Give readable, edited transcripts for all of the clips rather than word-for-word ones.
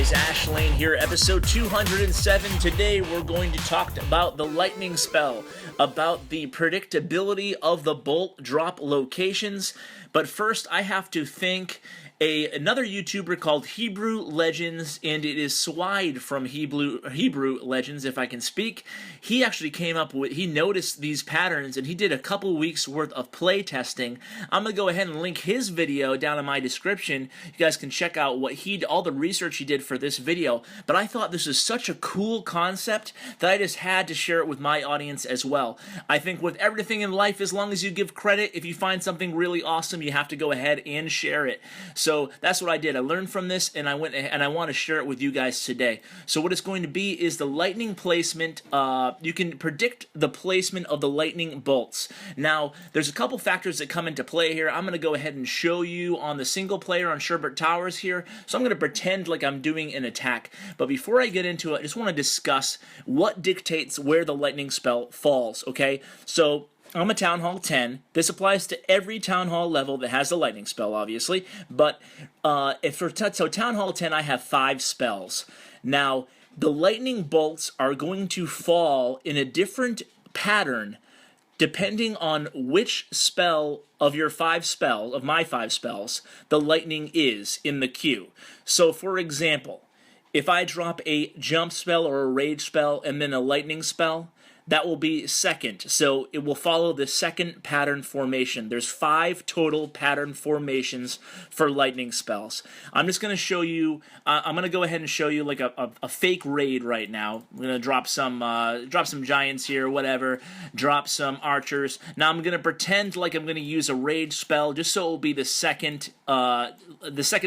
guys, Ash Lane here, episode 207. Today we're going to talk about the lightning spell, about the predictability of the bolt drop locations. But first I have to thank another YouTuber called Hebrew Legends, and it is Sweid from Hebrew Legends, if I can speak. He actually came up with, he noticed these patterns, and he did a couple weeks worth of play testing. I'm going to go ahead and link his video down in my description. You guys can check out what all the research he did for this video. But I thought this is such a cool concept that I just had to share it with my audience as well. I think with everything in life, as long as you give credit, if you find something really awesome, you have to go ahead and share it. So that's what I did. I learned from this, and I went and I want to share it with you guys today. So what it's going to be is the lightning placement. You can predict the placement of the lightning bolts. Now, there's a couple factors that come into play here. I'm going to go ahead and show you on the single player on Sherbert Towers here. So I'm going to pretend like I'm doing an attack. But before I get into it, I just want to discuss what dictates where the lightning spell falls, okay? So I'm a Town Hall 10. This applies to every Town Hall level that has a lightning spell, obviously. But so Town Hall 10, I have 5 spells. Now, the lightning bolts are going to fall in a different pattern depending on which spell of your 5 spells, of my 5 spells, the lightning is in the queue. So, for example, if I drop a jump spell or a rage spell and then a lightning spell, that will be second, so it will follow the second pattern formation. There's 5 total pattern formations for lightning spells. I'm just going to show you, I'm going to go ahead and show you like a fake raid right now. I'm going to drop some giants here, whatever, drop some archers. Now I'm going to pretend like I'm going to use a rage spell just so it will be the second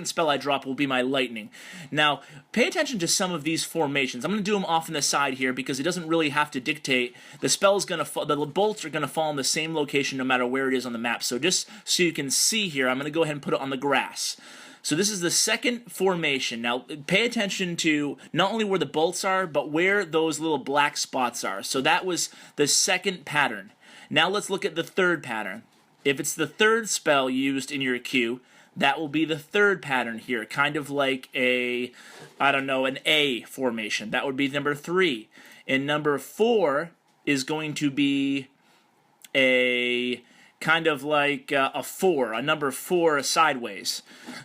spell I drop will be my lightning. Now, pay attention to some of these formations. I'm going to do them off on the side here because it doesn't really have to dictate. The spell's going to fall, the bolts are going to fall in the same location no matter where it is on the map. So just so you can see here, I'm going to go ahead and put it on the grass. So this is the second formation. Now, pay attention to not only where the bolts are, but where those little black spots are. So that was the second pattern. Now let's look at the third pattern. If it's the third spell used in your queue, that will be the third pattern here, kind of like an A formation. That would be number 3. And number 4 is going to be a kind of like a 4, a number 4 sideways.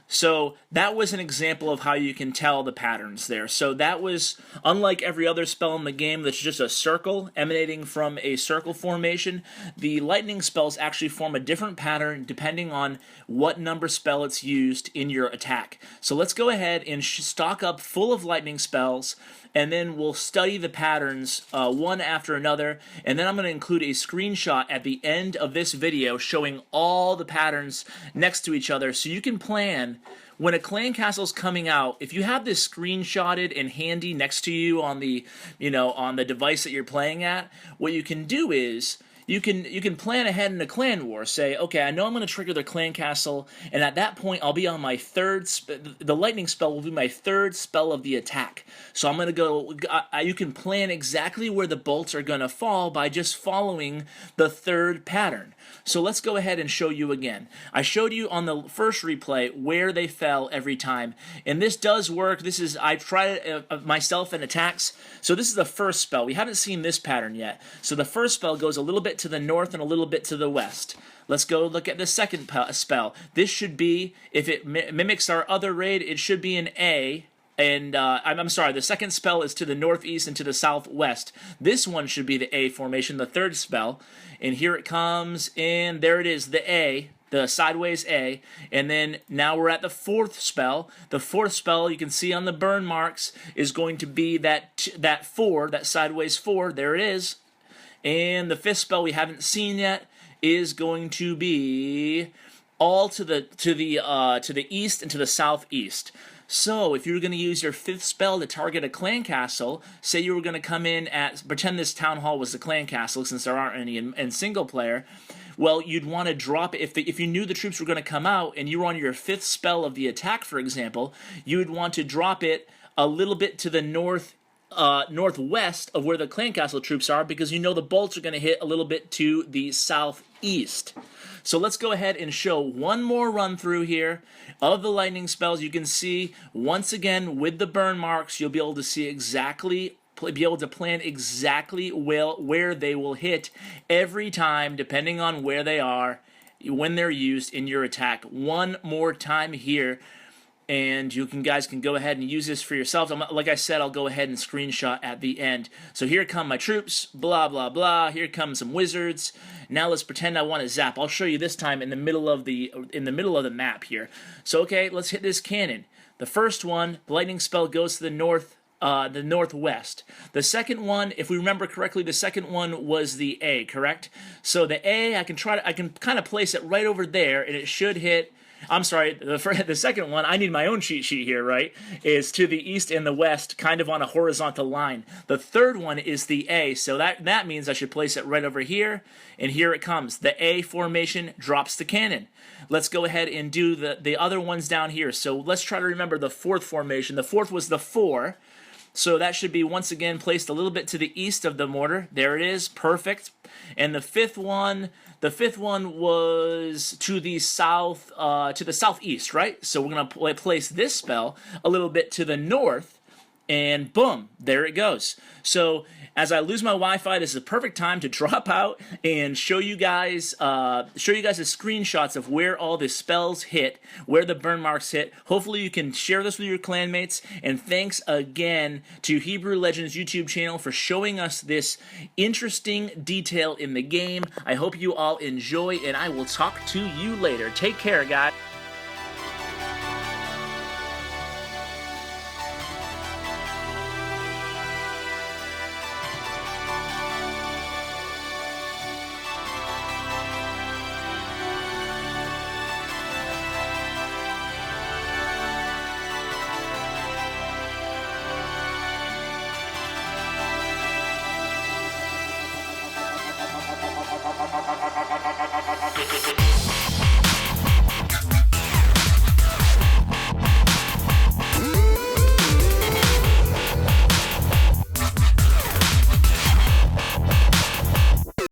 So that was an example of how you can tell the patterns there. So that was, unlike every other spell in the game that's just a circle emanating from a circle formation, the lightning spells actually form a different pattern depending on what number spell it's used in your attack. So let's go ahead and stock up full of lightning spells, and then we'll study the patterns one after another, and then I'm going to include a screenshot at the end of this video showing all the patterns next to each other so you can plan when a clan castle's coming out. If you have this screenshotted and handy next to you on the device that you're playing at, what you can do is you can plan ahead in a clan war. Say, okay, I know I'm going to trigger their clan castle, and at that point I'll be on my third. The lightning spell will be my third spell of the attack. So I'm going to go. You can plan exactly where the bolts are going to fall by just following the third pattern. So let's go ahead and show you again. I showed you on the first replay where they fell every time, and this does work. I've tried it myself in attacks. So this is the first spell. We haven't seen this pattern yet. So the first spell goes a little bit to the north and a little bit to the west. Let's go look at the second spell. This should be, if it mimics our other raid, it should be an A. And I'm sorry, the second spell is to the northeast and to the southwest. This one should be the A formation, the third spell. And here it comes, and there it is, the A, the sideways A. And then now we're at the fourth spell. The fourth spell, you can see on the burn marks, is going to be that 4, that sideways 4. There it is. And the fifth spell we haven't seen yet is going to be all to the east and to the southeast. So, if you were going to use your 5th spell to target a clan castle, say you were going to come in at, pretend this town hall was the clan castle, since there aren't any in single player, well, you'd want to drop it, if you knew the troops were going to come out, and you were on your 5th spell of the attack, for example, you would want to drop it a little bit to the northwest of where the clan castle troops are, because you know the bolts are going to hit a little bit to the southeast. So let's go ahead and show one more run through here of the lightning spells. You can see, once again, with the burn marks, you'll be able to see exactly, be able to plan exactly where they will hit every time, depending on where they are, when they're used in your attack. One more time here, and you guys can go ahead and use this for yourselves. Like I said, I'll go ahead and screenshot at the end. So here come my troops, blah, blah, blah. Here come some wizards. Now let's pretend I want to zap. I'll show you this time in the middle of the map here. So, okay, let's hit this cannon. The first one, the lightning spell goes to the northwest. The second one, if we remember correctly, the second one was the A, correct? So the A, I can kind of place it right over there, and it should hit. I'm sorry, the second one, I need my own cheat sheet here, right, is to the east and the west, kind of on a horizontal line. The third one is the A, so that means I should place it right over here, and here it comes. The A formation drops the cannon. Let's go ahead and do the other ones down here. So let's try to remember the fourth formation. The fourth was the 4. So that should be, once again, placed a little bit to the east of the mortar. There it is, perfect. And the fifth one was to the southeast, right? So we're gonna place this spell a little bit to the north, and boom, there it goes. So as I lose my Wi-Fi, this is a perfect time to drop out and show you guys the screenshots of where all the spells hit, where the burn marks hit. Hopefully you can share this with your clanmates, and thanks again to Hebrew Legends YouTube channel for showing us this interesting detail in the game. I hope you all enjoy, and I will talk to you later. Take care, guys.